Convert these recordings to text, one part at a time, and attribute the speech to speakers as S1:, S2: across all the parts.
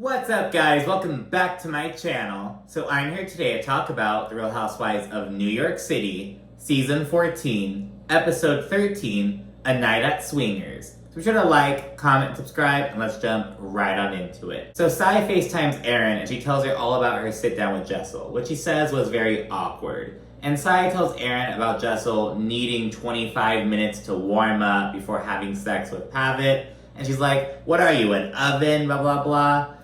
S1: What's up, guys? Welcome back to my channel. So I'm here today to talk about The Real Housewives of New York City, Season 14, Episode 13, A Night at Swingers. So be sure to like, comment, subscribe, and let's jump right on into it. So Sai FaceTimes Erin, and she tells her all about her sit-down with Jessel, which she says was very awkward. And Sai tells Erin about Jessel needing 25 minutes to warm up before having sex with Pavit. And she's like, what are you, an oven, blah, blah, blah.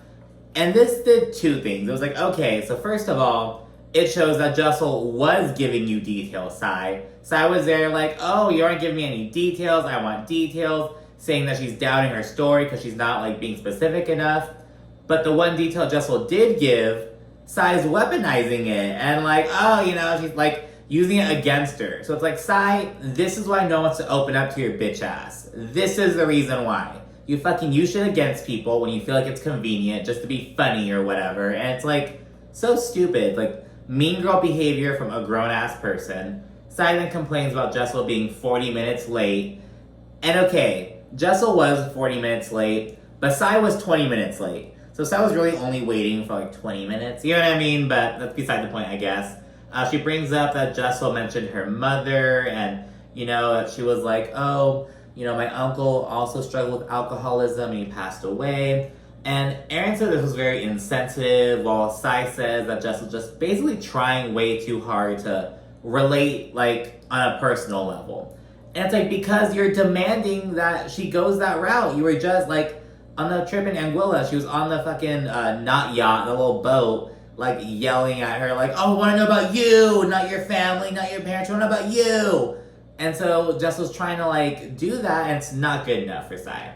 S1: And this did two things. It was like, okay, so first of all, it shows that Jessel was giving you details, Sai. Sai was there like, oh, you aren't giving me any details, I want details, saying that she's doubting her story because she's not like being specific enough. But the one detail Jessel did give, Sai's weaponizing it and like, oh, you know, she's like using it against her. So it's like, Sai, this is why no one wants to open up to your bitch ass. This is the reason why. You fucking use shit against people when you feel like it's convenient just to be funny or whatever. And it's like, so stupid. Like, mean girl behavior from a grown-ass person. Sai then complains about Jessel being 40 minutes late. And okay, Jessel was 40 minutes late, but Sai was 20 minutes late. So Sai was really only waiting for like 20 minutes. You know what I mean? But that's beside the point, I guess. She brings up that Jessel mentioned her mother and, you know, she was like, oh, you know, my uncle also struggled with alcoholism and he passed away. And Erin said this was very insensitive, while Sai says that Jessel's just basically trying way too hard to relate, like, on a personal level. And it's like, because you're demanding that she goes that route. You were just, like, on the trip in Anguilla, she was on the fucking not yacht, the little boat, like, yelling at her, like, oh, I want to know about you, not your family, not your parents, I want to know about you. And so Jessel's trying to like do that, and it's not good enough for Sai.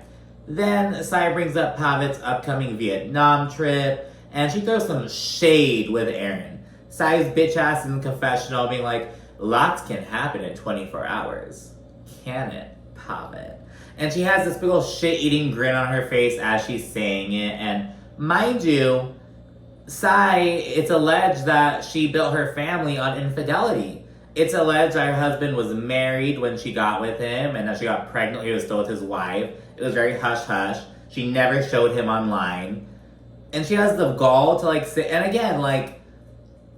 S1: Then Sai brings up Pavit's upcoming Vietnam trip, and she throws some shade with Erin. Sai's bitch ass in the confessional being like, lots can happen in 24 hours. Can it, Pavit? And she has this big old shit-eating grin on her face as she's saying it, and mind you, Sai, it's alleged that she built her family on infidelity. It's alleged that her husband was married when she got with him, and that she got pregnant, he was still with his wife. It was very hush-hush. She never showed him online. And she has the gall to like sit, and again, like,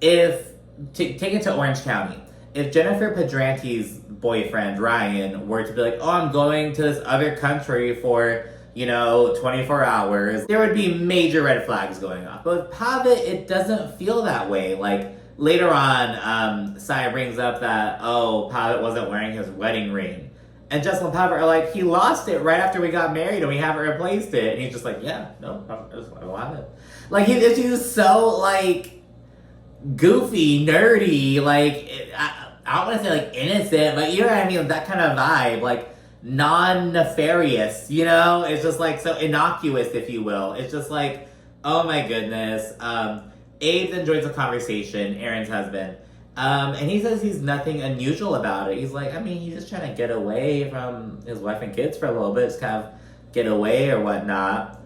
S1: take it to Orange County. If Jennifer Pedrante's boyfriend, Ryan, were to be like, oh, I'm going to this other country for, you know, 24 hours, there would be major red flags going off. But with Pavit, it doesn't feel that way. Like, later on, Sai brings up that, oh, Pavit wasn't wearing his wedding ring. And Jessel and Pavit are like, he lost it right after we got married and we haven't replaced it. And he's just like, yeah, no, I don't have it. Like, he's just so, like, goofy, nerdy, like, I don't want to say, like, innocent, but you know what I mean? That kind of vibe, like, non-nefarious, you know? It's just, like, so innocuous, if you will. It's just like, oh my goodness. Abe then joins the conversation, Erin's husband, and he says he's nothing unusual about it. He's like, I mean, he's just trying to get away from his wife and kids for a little bit, just kind of get away or whatnot.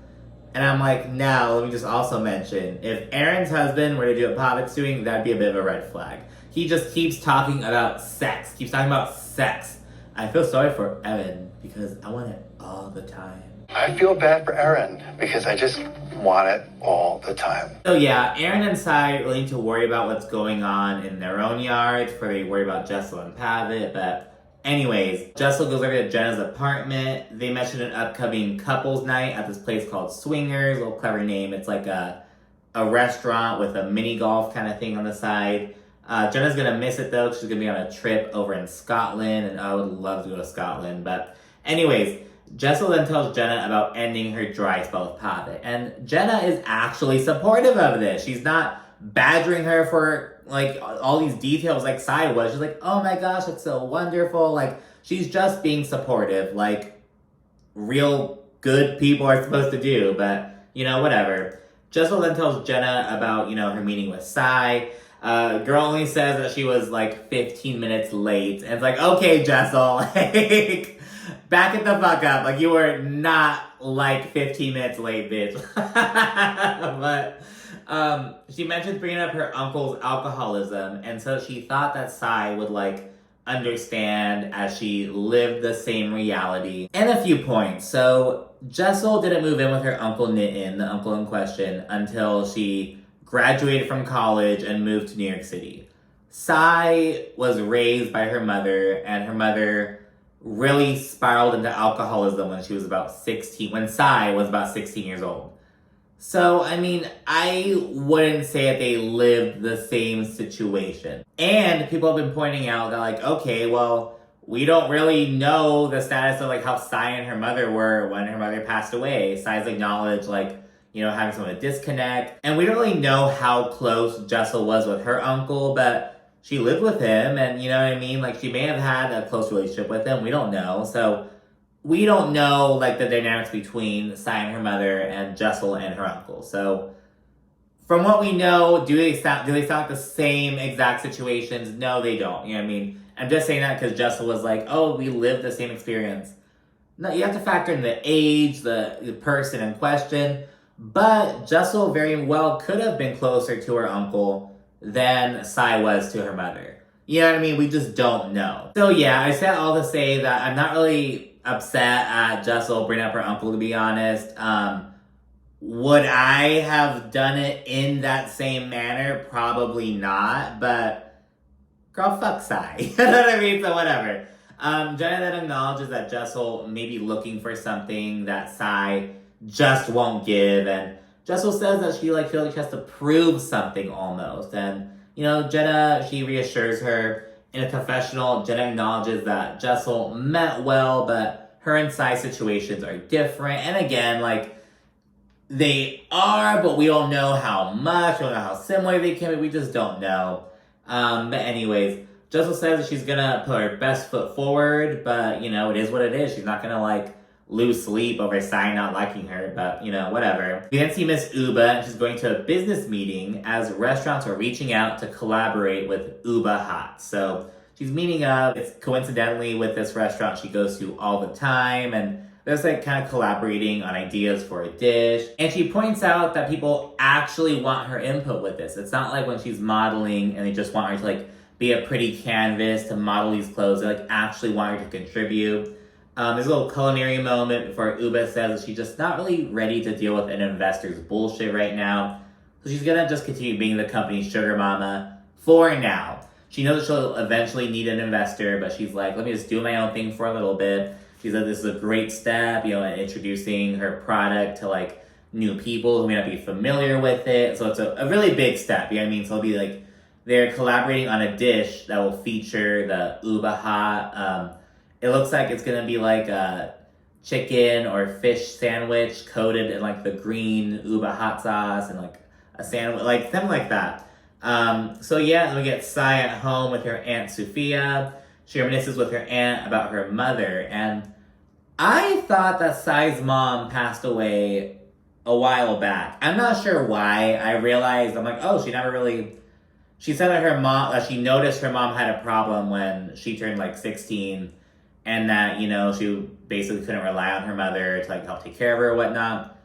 S1: And I'm like, now, let me just also mention, if Erin's husband were to do what Pavit's doing, that'd be a bit of a red flag. He just keeps talking about sex, I feel sorry for Erin, because I want it all the time.
S2: I feel bad for Erin because I just want it all the time.
S1: So yeah, Erin and Sai really need to worry about what's going on in their own yards before they worry about Jessel and Pavit. But anyways, Jessel goes over to Jenna's apartment. They mention an upcoming couples night at this place called Swingers. A little clever name. It's like a restaurant with a mini golf kind of thing on the side. Jenna's gonna miss it though. She's gonna be on a trip over in Scotland, and I would love to go to Scotland. But anyways, Jessel then tells Jenna about ending her dry spell with Pavit. And Jenna is actually supportive of this. She's not badgering her for, like, all these details like Sai was. She's like, oh my gosh, it's so wonderful. Like, she's just being supportive, like real good people are supposed to do. But, you know, whatever. Jessel then tells Jenna about, you know, her meeting with Sai. Girl only says that she was, like, 15 minutes late. And it's like, okay, Jessel, like, back it the fuck up. Like, you were not, like, 15 minutes late, bitch. But, she mentions bringing up her uncle's alcoholism, and so she thought that Sai would, like, understand as she lived the same reality. And a few points. So Jessel didn't move in with her uncle Nitin, the uncle in question, until she graduated from college and moved to New York City. Sai was raised by her mother, and her mother really spiraled into alcoholism when she was about 16, when Sai was about 16 years old. So, I mean, I wouldn't say that they lived the same situation. And people have been pointing out that, like, okay, well, we don't really know the status of, like, how Sai and her mother were when her mother passed away. Sai's acknowledged, like, you know, having some of a disconnect. And we don't really know how close Jessel was with her uncle, but she lived with him, and, you know what I mean? Like, she may have had a close relationship with him. We don't know. So, we don't know, like, the dynamics between Sai and her mother and Jessel and her uncle. So, from what we know, do they sound like the same exact situations? No, they don't. You know what I mean? I'm just saying that because Jessel was like, oh, we lived the same experience. No, you have to factor in the age, the person in question. But Jessel very well could have been closer to her uncle than Sai was to her mother. You know what I mean? We just don't know. So yeah, I said all to say that I'm not really upset at Jessel bringing up her uncle, to be honest. Would I have done it in that same manner? Probably not, but girl, fuck Sai. You know what I mean? So whatever. Jenna then acknowledges that Jessel may be looking for something that Sai just won't give, and Jessel says that she feels like she has to prove something almost. And, you know, Jenna, she reassures her. In a confessional, Jenna acknowledges that Jessel meant well, but her and Sai's situations are different. And again, like, they are, but we don't know how much, we don't know how similar they can be, we just don't know. But anyways, Jessel says that she's gonna put her best foot forward, but, you know, it is what it is. She's not gonna, like, lose sleep over Sai not liking her, but, you know, whatever. We then see Miss Uba, and she's going to a business meeting as restaurants are reaching out to collaborate with Uba Hot. So she's meeting up. It's coincidentally with this restaurant she goes to all the time, and they're just like kind of collaborating on ideas for a dish. And she points out that people actually want her input with this. It's not like when she's modeling and they just want her to, like, be a pretty canvas to model these clothes. They, like, actually want her to contribute. There's a little culinary moment before Uba says that she's just not really ready to deal with an investor's bullshit right now. So she's gonna just continue being the company's sugar mama for now. She knows that she'll eventually need an investor, but she's like, let me just do my own thing for a little bit. She said this is a great step, you know, in introducing her product to, like, new people who may not be familiar with it. So it's a really big step, you know what I mean? So it'll be like, they're collaborating on a dish that will feature the Uba Hot. It looks like it's gonna be like a chicken or fish sandwich coated in, like, the green Uba hot sauce, and, like, a sandwich, like, something like that. So yeah, we get Sai at home with her Aunt Sophia. She reminisces with her aunt about her mother, and I thought that Sai's mom passed away a while back. I'm not sure why. I realized, I'm like, oh, she said that she noticed her mom had a problem when she turned, like, 16, and that, you know, she basically couldn't rely on her mother to, like, help take care of her or whatnot.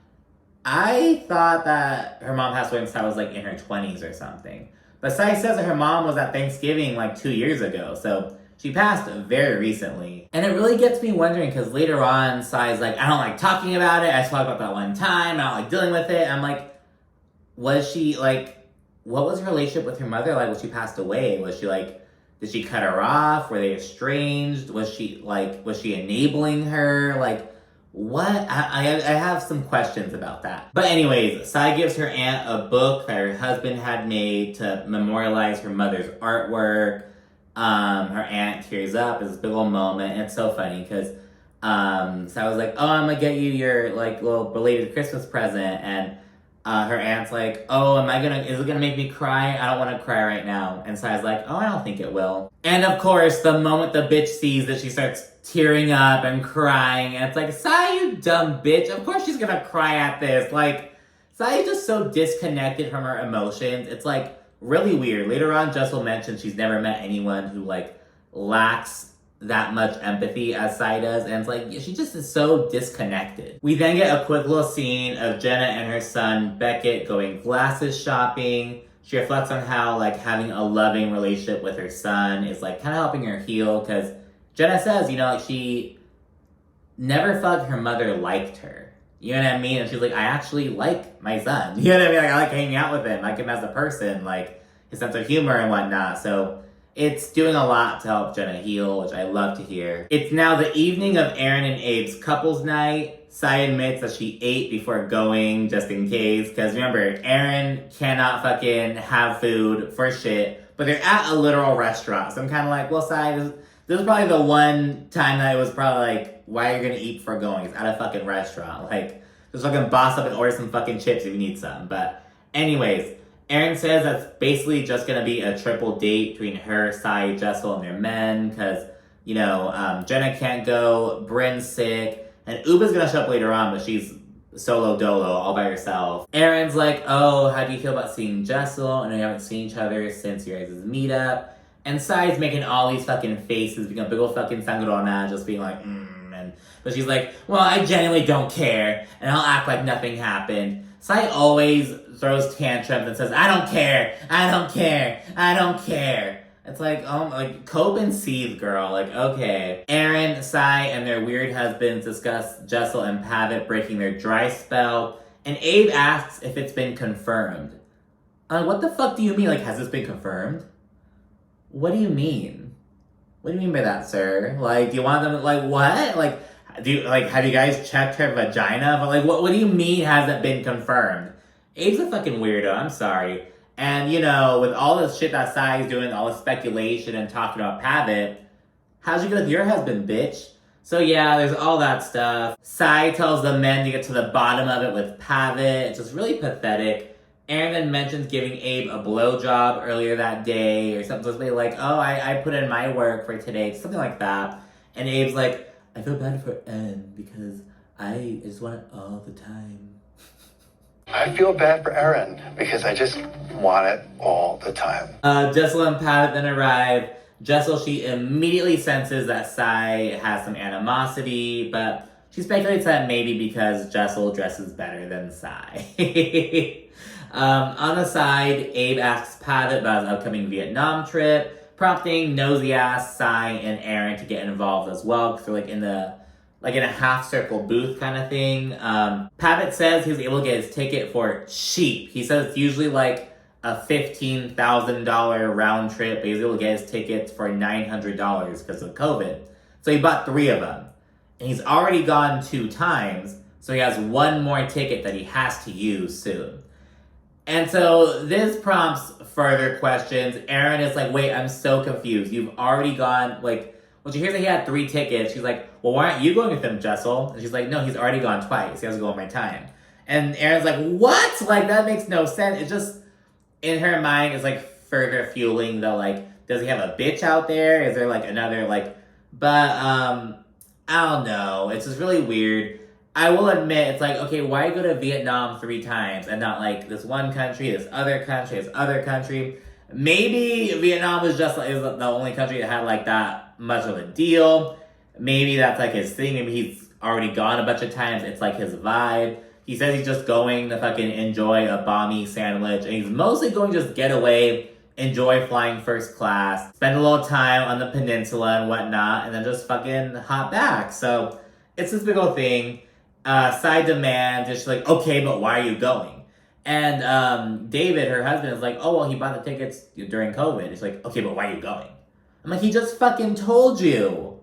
S1: I thought that her mom passed away when Sai was, like, in her 20s or something. But Sai says that her mom was at Thanksgiving, like, 2 years ago, so she passed very recently. And it really gets me wondering, because later on, Sai's like, I don't like talking about it, I just talked about that one time, I don't like dealing with it. I'm like, was she, like, what was her relationship with her mother like when she passed away? Was she, like, did she cut her off? Were they estranged? Was she enabling her? Like, what? I have some questions about that. But anyways, Sai gives her aunt a book that her husband had made to memorialize her mother's artwork. Her aunt tears up. It's this big old moment. And it's so funny because Sai was like, oh, I'm gonna get you your, like, little belated Christmas present. And her aunt's like, oh, is it gonna make me cry? I don't wanna cry right now. And Sai's like, oh, I don't think it will. And of course, the moment the bitch sees that, she starts tearing up and crying. And it's like, Sai, you dumb bitch. Of course she's gonna cry at this. Like, Sai is just so disconnected from her emotions. It's, like, really weird. Later on, Jessel mentioned she's never met anyone who, like, lacks that much empathy as Sai does, and it's like, she just is so disconnected. We then get a quick little scene of Jenna and her son Beckett going glasses shopping. She reflects on how, like, having a loving relationship with her son is, like, kind of helping her heal, because Jenna says, you know, like, she never felt like her mother liked her. You know what I mean? And she's like, I actually like my son. You know what I mean? Like, I like hanging out with him. I like him as a person, like, his sense of humor and whatnot. So it's doing a lot to help Jenna heal, which I love to hear. It's now the evening of Aaron and Abe's couples night. Sai admits that she ate before going, just in case. Because remember, Aaron cannot fucking have food for shit. But they're at a literal restaurant. So I'm kind of like, well, Sai, this is probably the one time that it was probably like, why are you gonna eat before going? It's at a fucking restaurant. Like, just fucking boss up and order some fucking chips if you need some. But anyways, Aaron says that's basically just gonna be a triple date between her, Sai, Jessel, and their men. Because, you know, Jenna can't go, Bryn's sick. And Uba's gonna show up later on, but she's solo dolo, all by herself. Aaron's like, oh, how do you feel about seeing Jessel? And we haven't seen each other since your guys' meetup. And Sai's making all these fucking faces, being a big old fucking sangrona, just being like, but she's like, well, I genuinely don't care, and I'll act like nothing happened. Sai always throws tantrums and says, I don't care, I don't care, I don't care. It's like, oh, like, cope and seethe, girl. Like, okay. Aaron, Sai, and their weird husbands discuss Jessel and Pavit breaking their dry spell. And Abe asks if it's been confirmed. What the fuck do you mean? Like, has this been confirmed? What do you mean? What do you mean by that, sir? Like, do you want them, like, what? Like, have you guys checked her vagina? But, like, what do you mean hasn't been confirmed? Abe's a fucking weirdo, I'm sorry. And, you know, with all this shit that Sai's doing, all this speculation and talking about Pavit, how'd you get with your husband, bitch? So yeah, there's all that stuff. Sai tells the men to get to the bottom of it with Pavit. It's just really pathetic. Aaron then mentions giving Abe a blowjob earlier that day, or something like, oh, I put in my work for today, something like that. And Abe's like, I feel bad for Aaron because I just want it all the time.
S2: I feel bad for Erin because I just want it all the time.
S1: Jessel and Pavit then arrive. Jessel, she immediately senses that Sai has some animosity, but she speculates that maybe because Jessel dresses better than Sai. On the side, Abe asks Pavit about his upcoming Vietnam trip, prompting nosy-ass Sai and Aaron to get involved as well, because they're in a half-circle booth kind of thing. Pavit says he was able to get his ticket for cheap. He says it's usually like a $15,000 round trip, but he was able to get his tickets for $900 because of COVID. So he bought 3 of them. And he's already gone 2 times, so he has 1 more ticket that he has to use soon. And so this prompts further questions. Aaron is like, wait, I'm so confused. You've already gone, like, when she hears that he had 3 tickets, she's like, well, why aren't you going with him, Jessel? And she's like, no, he's already gone twice. He has to go one more time. And Aaron's like, what? Like, that makes no sense. It's just, in her mind, it's like further fueling the, like, does he have a bitch out there? Is there, like, another, like, but, I don't know. It's just really weird. I will admit, it's like, okay, why go to Vietnam 3 times and not, like, this one country, this other country? Maybe Vietnam was just is the only country that had, like, that much of a deal. Maybe that's, like, his thing. Maybe he's already gone a bunch of times. It's, like, his vibe. He says he's just going to fucking enjoy a bomby sandwich. And he's mostly going to just get away, enjoy flying first class, spend a little time on the peninsula and whatnot, and then just fucking hop back. So it's this big old thing. Side demand, just like, okay, but why are you going? And David, her husband, is like, oh, well, he bought the tickets during COVID. It's like, okay, but why are you going? I'm like, he just fucking told you.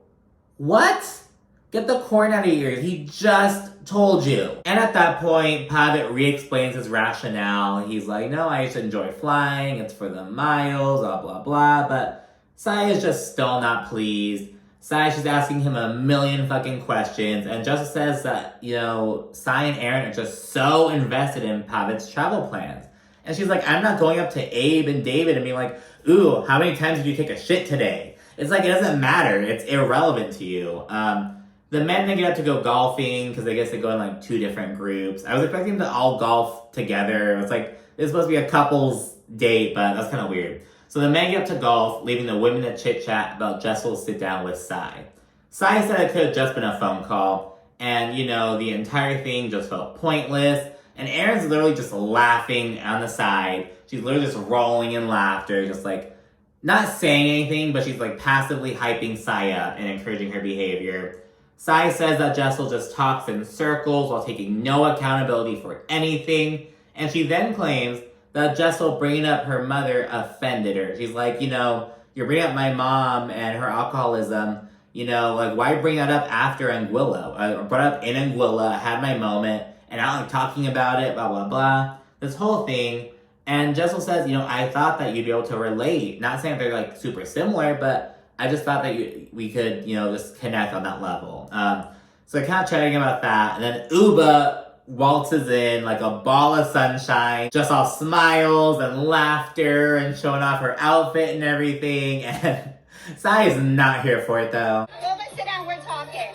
S1: What? Get the corn out of your ears. He just told you. And at that point, Pavit re-explains his rationale. He's like, no, I just enjoy flying. It's for the miles, blah, blah, blah. But Sai is just still not pleased. Sai, she's asking him a million fucking questions. And Jessel says that, you know, Sai and Aaron are just so invested in Pavit's travel plans. And she's like, I'm not going up to Abe and David and being like, ooh, how many times did you take a shit today? It's like, it doesn't matter. It's irrelevant to you. The men then get up to go golfing because I guess they go in like 2 different groups. I was expecting them to all golf together. It's like, it's supposed to be a couple's date, but that's kind of weird. So the men get up to golf, leaving the women to chit-chat about Jessel's sit-down with Sai. Sai said it could have just been a phone call, and, you know, the entire thing just felt pointless, And Erin's literally just laughing on the side. She's literally just rolling in laughter, just like, not saying anything, but she's like passively hyping Sai up and encouraging her behavior. Sai says that Jessel just talks in circles while taking no accountability for anything. And she then claims that Jessel bringing up her mother offended her. She's like, you're bringing up my mom and her alcoholism. Like, why bring that up after Anguilla? I brought up in Anguilla, had my moment, and I'm like talking about it, blah, blah, blah. This whole thing. And Jessel says, I thought that you'd be able to relate. Not saying they're like super similar, but I just thought that we could, just connect on that level. So they're kind of chatting about that. And then Uba waltzes in like a ball of sunshine, just all smiles and laughter and showing off her outfit and everything. And Sai is not here for it though.
S3: Silva, sit down, we're talking.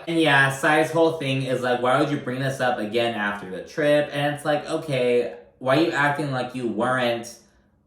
S1: And yeah, Sai's whole thing is like, why would you bring this up again after the trip? And it's like, okay, why are you acting like you weren't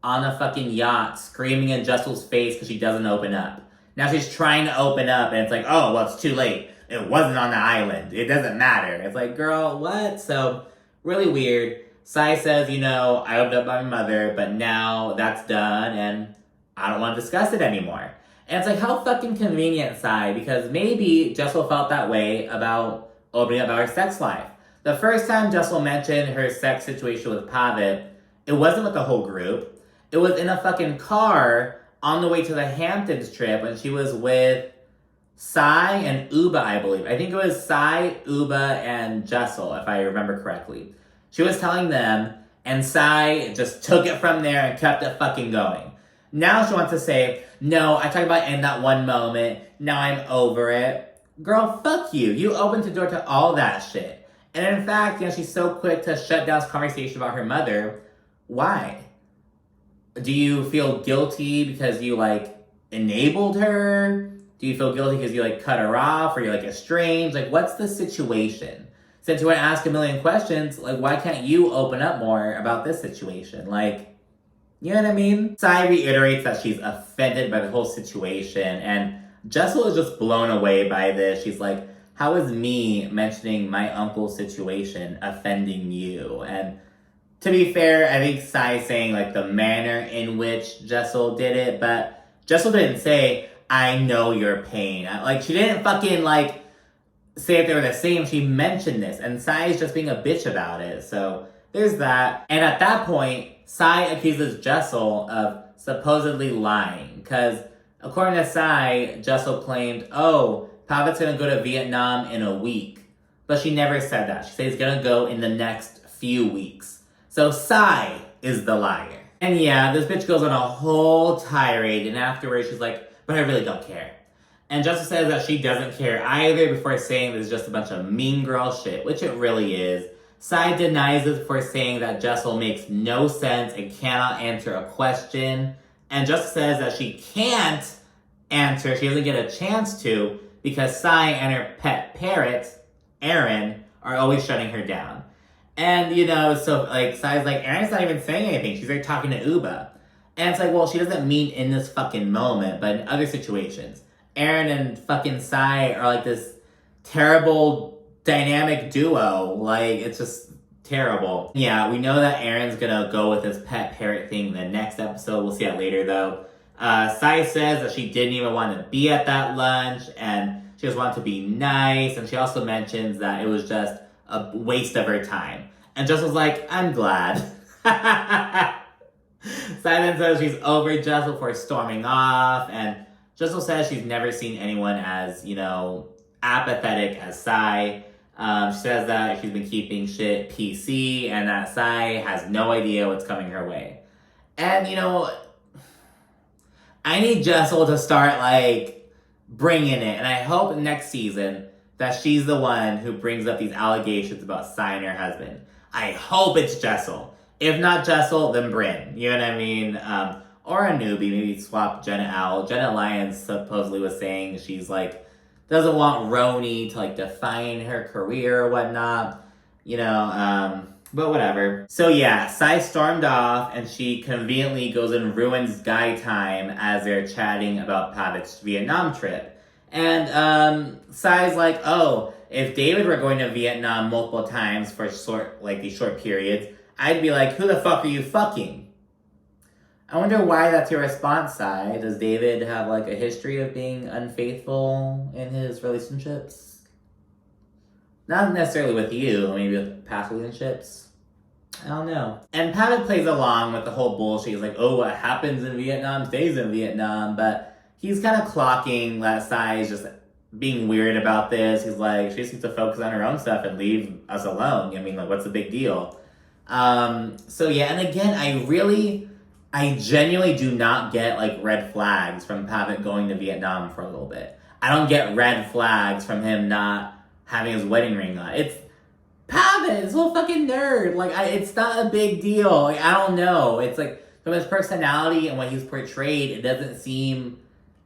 S1: on a fucking yacht screaming in Jessel's face because she doesn't open up? Now she's trying to open up and it's like, oh, well, it's too late. It wasn't on the island. It doesn't matter. It's like, girl, what? So, really weird. Sai says, I opened up my mother, but now that's done and I don't want to discuss it anymore. And it's like, how fucking convenient, Sai, because maybe Jessel felt that way about opening up about her sex life. The first time Jessel mentioned her sex situation with Pavit, it wasn't with the whole group. It was in a fucking car on the way to the Hamptons trip when she was with Sai and Uba, I believe. I think it was Sai, Uba, and Jessel, if I remember correctly. She was telling them, and Sai just took it from there and kept it fucking going. Now she wants to say, no, I talked about in that one moment, now I'm over it. Girl, fuck you. You opened the door to all that shit. And in fact, she's so quick to shut down this conversation about her mother. Why? Do you feel guilty because you, enabled her? Do you feel guilty because you, cut her off? Or you're, estranged? What's the situation? Since you want to ask a million questions, why can't you open up more about this situation? You know what I mean? Sai reiterates that she's offended by the whole situation. And Jessel is just blown away by this. She's like, how is me mentioning my uncle's situation offending you? And to be fair, I think Sai's saying the manner in which Jessel did it, but Jessel didn't say, I know your pain. She didn't fucking say if they were the same. She mentioned this, and Sai's just being a bitch about it. So there's that. And at that point, Sai accuses Jessel of supposedly lying, because according to Sai, Jessel claimed, oh, Pavit's gonna go to Vietnam in a week. But she never said that. She said he's gonna go in the next few weeks. So Sai is the liar. And yeah, this bitch goes on a whole tirade, and afterwards she's like, but I really don't care. And Jessel says that she doesn't care either before saying this is just a bunch of mean girl shit, which it really is. Sai denies it before saying that Jessel makes no sense and cannot answer a question. And Jessel says that she can't answer, she doesn't get a chance to, because Sai and her pet parrot, Erin, are always shutting her down. And, so, Sai's like, Erin's not even saying anything. She's, talking to Uba. And it's well, she doesn't mean in this fucking moment, but in other situations. Erin and fucking Sai are, this terrible dynamic duo. It's just terrible. Yeah, we know that Erin's gonna go with this pet parrot thing in the next episode. We'll see that later, though. Sai says that she didn't even want to be at that lunch, and she just wanted to be nice, and she also mentions that it was just a waste of her time. And Jessel's like, I'm glad. Sai then says she's over Jessel for storming off, and Jessel says she's never seen anyone as, apathetic as Sai. She says that she's been keeping shit PC, and that Sai has no idea what's coming her way. And, I need Jessel to start, bringing it. And I hope next season that she's the one who brings up these allegations about Sai and her husband. I hope it's Jessel. If not Jessel, then Brynn. You know what I mean? Or a newbie. Maybe swap Jenna out. Jenna Lyons supposedly was saying she's, doesn't want RHONY to, define her career or whatnot. But whatever. So yeah, Sai stormed off, and she conveniently goes and ruins Guy time as they're chatting about Pavit's Vietnam trip. And Sai's like, oh, if David were going to Vietnam multiple times for these short periods, I'd be like, who the fuck are you fucking? I wonder why that's your response, Sai. Does David have like a history of being unfaithful in his relationships? Not necessarily with you, maybe with past relationships. I don't know. And Pavit plays along with the whole bullshit. He's like, oh, what happens in Vietnam stays in Vietnam. But he's kind of clocking that Sai is just being weird about this. He's like, she just needs to focus on her own stuff and leave us alone. I mean, like, what's the big deal? So yeah, and again, I genuinely do not get, like, red flags from Pavit going to Vietnam for a little bit. I don't get red flags from him not having his wedding ring on. It's Pavit, this little fucking nerd. Like, it's not a big deal. Like, I don't know. It's like, from his personality and what he's portrayed, it doesn't seem...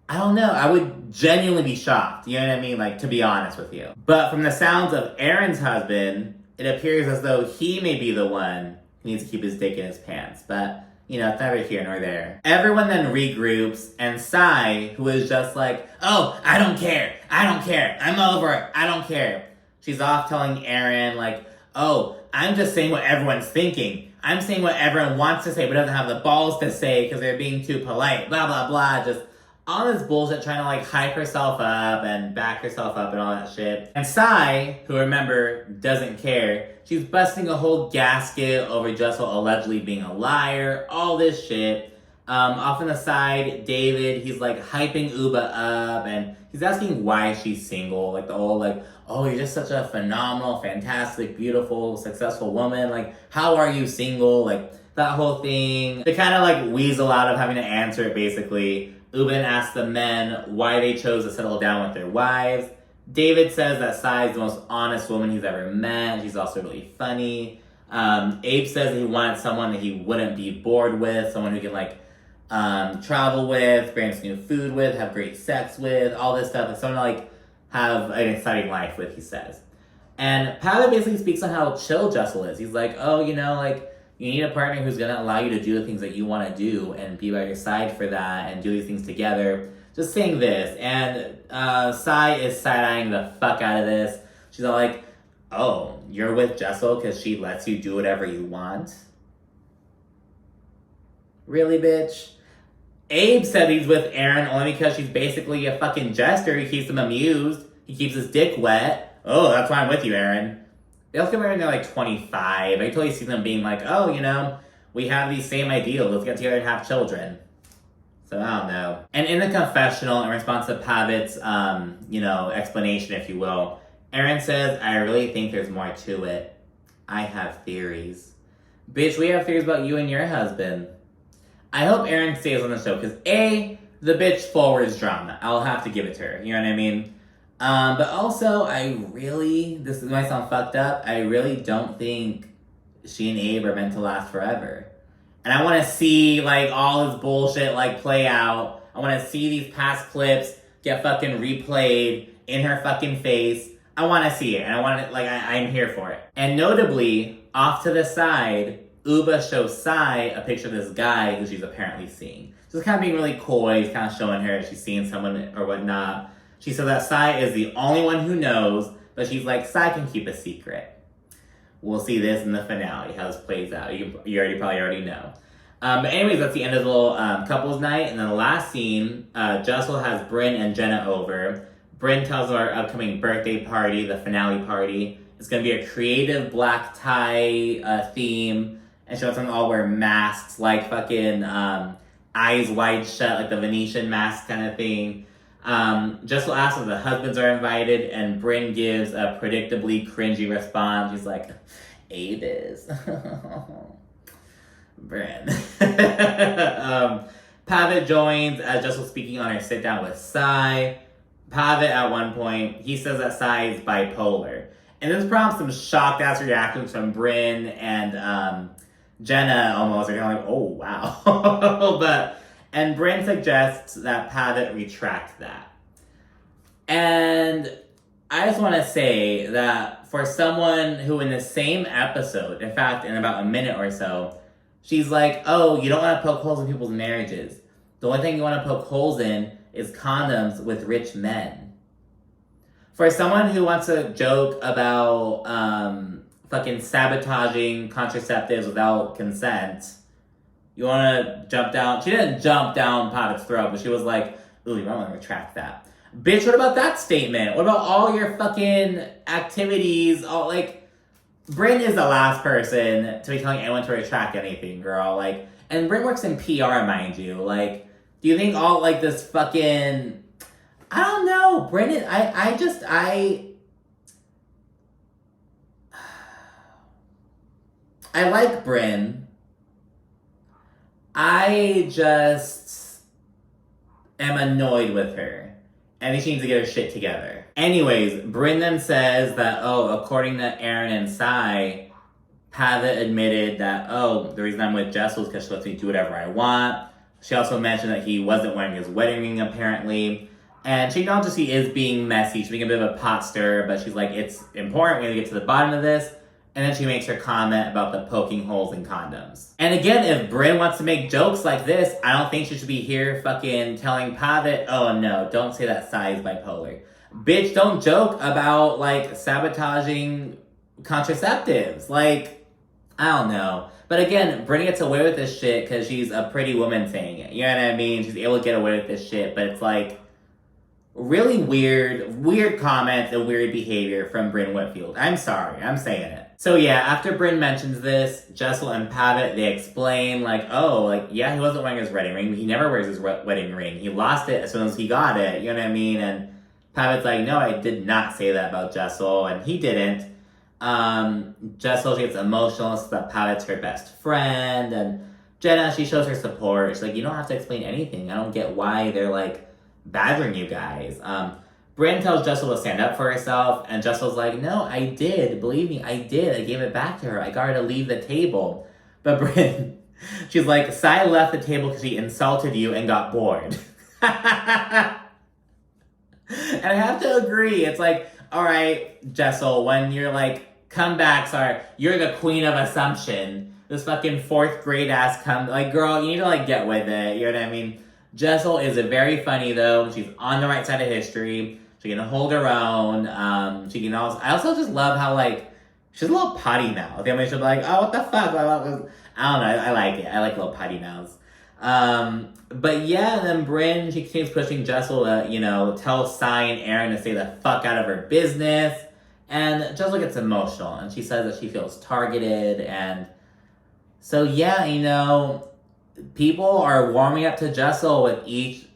S1: I don't know. I would genuinely be shocked. You know what I mean? Like, to be honest with you. But from the sounds of Erin's husband, it appears as though he may be the one who needs to keep his dick in his pants. But... you know, it's neither here nor there. Everyone then regroups, and Sai, who is just like, oh, I don't care, I'm over it, I don't care. She's off telling Erin, like, oh, I'm just saying what everyone's thinking. I'm saying what everyone wants to say, but doesn't have the balls to say because they're being too polite, blah, blah, blah. Just all this bullshit, trying to, like, hype herself up and back herself up and all that shit. And Sai, who, remember, doesn't care, she's busting a whole gasket over Jessel allegedly being a liar, all this shit. Off on the side, David, he's, like, hyping Uba up, and he's asking why she's single. Like, the whole, like, oh, you're just such a phenomenal, fantastic, beautiful, successful woman. Like, how are you single? Like, that whole thing. They kind of, like, weasel out of having to answer it, basically. Ubin asks the men why they chose to settle down with their wives. David says that Sai is the most honest woman he's ever met. She's also really funny. Abe says that he wanted someone that he wouldn't be bored with, someone who can, like, travel with, experience new food with, have great sex with, all this stuff, and someone to, like, have an exciting life with, he says. And Pavit basically speaks on how chill Jessel is. He's like, oh, you know, like, you need a partner who's going to allow you to do the things that you want to do and be by your side for that and do these things together. Just saying this. And Sai is side-eyeing the fuck out of this. She's all like, oh, you're with Jessel because she lets you do whatever you want? Really, bitch? Abe said he's with Erin only because she's basically a fucking jester. He keeps him amused. He keeps his dick wet. Oh, that's why I'm with you, Erin. They also get married when they're like 25. I totally see them being like, oh, you know, we have these same ideals. Let's get together and have children. So I don't know. And in the confessional, in response to Pavit's, explanation, if you will, Erin says, I really think there's more to it. I have theories. Bitch, we have theories about you and your husband. I hope Erin stays on the show because A, the bitch forwards drama. I'll have to give it to her. You know what I mean? But also, this might sound fucked up, I really don't think she and Abe are meant to last forever. And I want to see, like, all this bullshit, like, play out. I want to see these past clips get fucking replayed in her fucking face. I want to see it, and I want it, like, I'm here for it. And notably, off to the side, Uba shows Sai a picture of this guy who she's apparently seeing. Just kind of being really coy, he's kind of showing her she's seeing someone or whatnot. She said that Sai is the only one who knows, but she's like, Sai can keep a secret. We'll see this in the finale, how this plays out. You probably already know. But anyways, that's the end of the little couples night. And then the last scene, Jessel has Bryn and Jenna over. Bryn tells her upcoming birthday party, the finale party. It's going to be a creative black tie theme. And she wants them to all wear masks, like fucking eyes wide shut, like the Venetian mask kind of thing. Jessel asks if the husbands are invited, and Bryn gives a predictably cringy response. She's like, Abe is. Bryn. Pavit joins as Jessel speaking on her sit down with Sai. Pavit, at one point, he says that Sai is bipolar. And this prompts some shocked ass reactions from Bryn and Jenna almost. They're kind of like, oh, wow. And Bryn suggests that Pavit retract that. And I just want to say that for someone who in the same episode, in fact, in about a minute or so, she's like, oh, you don't want to poke holes in people's marriages. The only thing you want to poke holes in is condoms with rich men. For someone who wants to joke about fucking sabotaging contraceptives without consent, you want to jump down? She didn't jump down Pavit's throat, but she was like, ooh, you might want to retract that. Bitch, what about that statement? What about all your fucking activities? All like, Bryn is the last person to be telling anyone to retract anything, girl. Like, and Bryn works in PR, mind you. Like, do you think all like this fucking... I don't know, Bryn, I like Bryn. I just am annoyed with her. I think she needs to get her shit together. Anyways, Bryn then says that, according to Aaron and Sai, Pavit admitted that, the reason I'm with Jessel is because she lets me do whatever I want. She also mentioned that he wasn't wearing his wedding ring, apparently. And she acknowledges he is being messy. She's being a bit of a pot stirrer, but she's like, it's important. We gotta get to the bottom of this. And then she makes her comment about the poking holes in condoms. And again, if Bryn wants to make jokes like this, I don't think she should be here fucking telling Pavit, oh no, don't say that Sai is bipolar. Bitch, don't joke about, like, sabotaging contraceptives. Like, I don't know. But again, Bryn gets away with this shit because she's a pretty woman saying it. You know what I mean? She's able to get away with this shit, but it's like, really weird comments and weird behavior from Bryn Whitfield. I'm sorry, I'm saying it. So yeah, after Bryn mentions this, Jessel and Pavit, they explain yeah, he wasn't wearing his wedding ring. He never wears his wedding ring. He lost it as soon as he got it, you know what I mean? And Pavit's like, no, I did not say that about Jessel, and he didn't. Jessel, she gets emotional, so that Pavit's her best friend, and Jenna, she shows her support. She's like, you don't have to explain anything. I don't get why they're like badgering you guys. Bryn tells Jessel to stand up for herself, and Jessel's like, no, I did. Believe me, I did. I gave it back to her. I got her to leave the table. But Bryn, she's like, Sai left the table because she insulted you and got bored. And I have to agree. It's like, all right, Jessel, when you're like, comebacks are, you're the queen of assumption. This fucking 4th grade ass like, girl, you need to like get with it. You know what I mean? Jessel is very funny though. She's on the right side of history. She can hold her own. She can also. I also just love how like she's a little potty mouth. I mean, she'll be like, "Oh, what the fuck?" I don't know. I like it. I like little potty mouths. But yeah, then Bryn, she keeps pushing Jessel to tell Sai and Aaron to stay the fuck out of her business. And Jessel gets emotional and she says that she feels targeted. And so yeah, people are warming up to Jessel with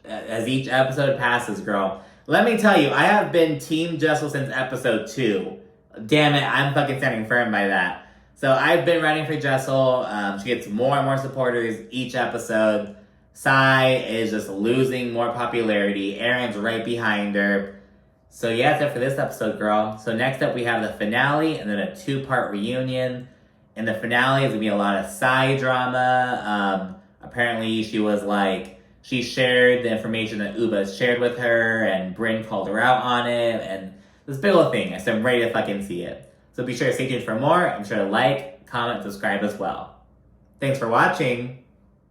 S1: as each episode passes, girl. Let me tell you, I have been Team Jessel since episode 2. Damn it, I'm fucking standing firm by that. So I've been writing for Jessel. She gets more and more supporters each episode. Sai is just losing more popularity. Aaron's right behind her. So yeah, that's it for this episode, girl. So next up we have the finale and then a 2-part reunion. In the finale, there's gonna be a lot of Sai drama. Apparently she shared the information that Uba shared with her, and Bryn called her out on it, and this big old thing. So I'm ready to fucking see it. So be sure to stay tuned for more, and be sure to like, comment, subscribe as well. Thanks for watching.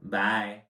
S1: Bye.